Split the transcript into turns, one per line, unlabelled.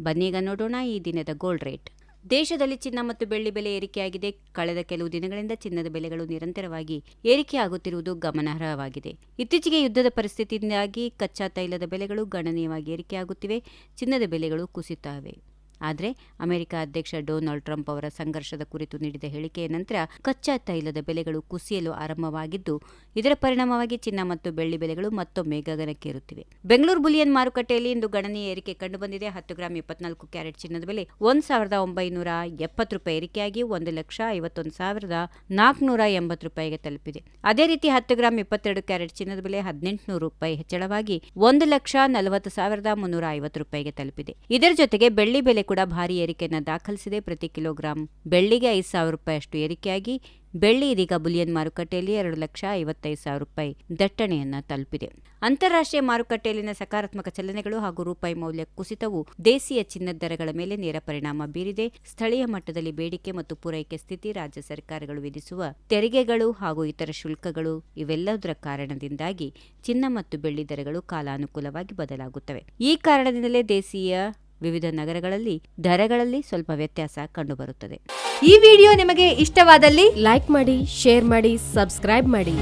ಬನ್ನೀಗ ನೋಡೋಣ ಈ ದಿನದ ಗೋಲ್ಡ್ ರೇಟ್. ದೇಶದಲ್ಲಿ ಚಿನ್ನ ಮತ್ತು ಬೆಳ್ಳಿ ಬೆಲೆ ಏರಿಕೆಯಾಗಿದೆ. ಕಳೆದ ಕೆಲವು ದಿನಗಳಿಂದ ಚಿನ್ನದ ಬೆಲೆಗಳು ನಿರಂತರವಾಗಿ ಏರಿಕೆಯಾಗುತ್ತಿರುವುದು ಗಮನಾರ್ಹವಾಗಿದೆ. ಇತ್ತೀಚೆಗೆ ಯುದ್ಧದ ಪರಿಸ್ಥಿತಿಯಿಂದಾಗಿ ಕಚ್ಚಾ ತೈಲದ ಬೆಲೆಗಳು ಗಣನೀಯವಾಗಿ ಏರಿಕೆಯಾಗುತ್ತಿವೆ. ಚಿನ್ನದ ಬೆಲೆಗಳು ಕುಸಿಯುತ್ತವೆ. ಆದರೆ ಅಮೆರಿಕ ಅಧ್ಯಕ್ಷ ಡೊನಾಲ್ಡ್ ಟ್ರಂಪ್ ಅವರ ಸಂಘರ್ಷದ ಕುರಿತು ನೀಡಿದ ಹೇಳಿಕೆಯ ನಂತರ ಕಚ್ಚಾ ತೈಲದ ಬೆಲೆಗಳು ಕುಸಿಯಲು ಆರಂಭವಾಗಿದ್ದು, ಇದರ ಪರಿಣಾಮವಾಗಿ ಚಿನ್ನ ಮತ್ತು ಬೆಳ್ಳಿ ಬೆಲೆಗಳು ಮತ್ತೊಮ್ಮೆ ಗಗನಕ್ಕೇರುತ್ತಿವೆ. ಬೆಂಗಳೂರು ಬುಲಿಯನ್ ಮಾರುಕಟ್ಟೆಯಲ್ಲಿ ಇಂದು ಗಣನೀಯ ಏರಿಕೆ ಕಂಡುಬಂದಿದೆ. 10 ಗ್ರಾಂ 24 ಕ್ಯಾರೆಟ್ ಚಿನ್ನದ ಬೆಲೆ $1,970 ಏರಿಕೆಯಾಗಿ $1,51,480 ತಲುಪಿದೆ. ಅದೇ ರೀತಿ 10 ಗ್ರಾಂ 22 ಕ್ಯಾರೆಟ್ ಚಿನ್ನದ ಬೆಲೆ $1,800 ಹೆಚ್ಚಳವಾಗಿ $1,40,350 ತಲುಪಿದೆ. ಇದರ ಜೊತೆಗೆ ಬೆಳ್ಳಿ ಬೆಲೆ ಕೂಡ ಭಾರಿ ಏರಿಕೆಯನ್ನು ದಾಖಲಿಸಿದೆ. ಪ್ರತಿ ಕಿಲೋಗ್ರಾಂ ಬೆಳ್ಳಿಗೆ $5,000 ಅಷ್ಟು ಏರಿಕೆಯಾಗಿ ಬೆಳ್ಳಿ ಇದೀಗ ಬುಲಿಯನ್ ಮಾರುಕಟ್ಟೆಯಲ್ಲಿ $2,55,000 ದಟ್ಟಣೆಯನ್ನ ತಲುಪಿದೆ. ಅಂತಾರಾಷ್ಟ್ರೀಯ ಮಾರುಕಟ್ಟೆಯಲ್ಲಿನ ಸಕಾರಾತ್ಮಕ ಚಲನೆಗಳು ಹಾಗೂ ರೂಪಾಯಿ ಮೌಲ್ಯ ಕುಸಿತವು ದೇಶೀಯ ಚಿನ್ನದ ದರಗಳ ಮೇಲೆ ನೇರ ಪರಿಣಾಮ ಬೀರಿದೆ. ಸ್ಥಳೀಯ ಮಟ್ಟದಲ್ಲಿ ಬೇಡಿಕೆ ಮತ್ತು ಪೂರೈಕೆ ಸ್ಥಿತಿ, ರಾಜ್ಯ ಸರ್ಕಾರಗಳು ವಿಧಿಸುವ ತೆರಿಗೆಗಳು ಹಾಗೂ ಇತರ ಶುಲ್ಕಗಳು ಇವೆಲ್ಲದರ ಕಾರಣದಿಂದಾಗಿ ಚಿನ್ನ ಮತ್ತು ಬೆಳ್ಳಿ ದರಗಳು ಕಾಲಾನುಕೂಲವಾಗಿ ಬದಲಾಗುತ್ತವೆ. ಈ ಕಾರಣದಿಂದಲೇ ದೇಶೀಯ ವಿವಿಧ ನಗರಗಳಲ್ಲಿ ದರಗಳಲ್ಲಿ ಸ್ವಲ್ಪ ವ್ಯತ್ಯಾಸ ಕಂಡುಬರುತ್ತದೆ.
ಈ ವಿಡಿಯೋ ನಿಮಗೆ ಇಷ್ಟವಾದಲ್ಲಿ ಲೈಕ್ ಮಾಡಿ, ಶೇರ್ ಮಾಡಿ, ಸಬ್ಸ್ಕ್ರೈಬ್ ಮಾಡಿ.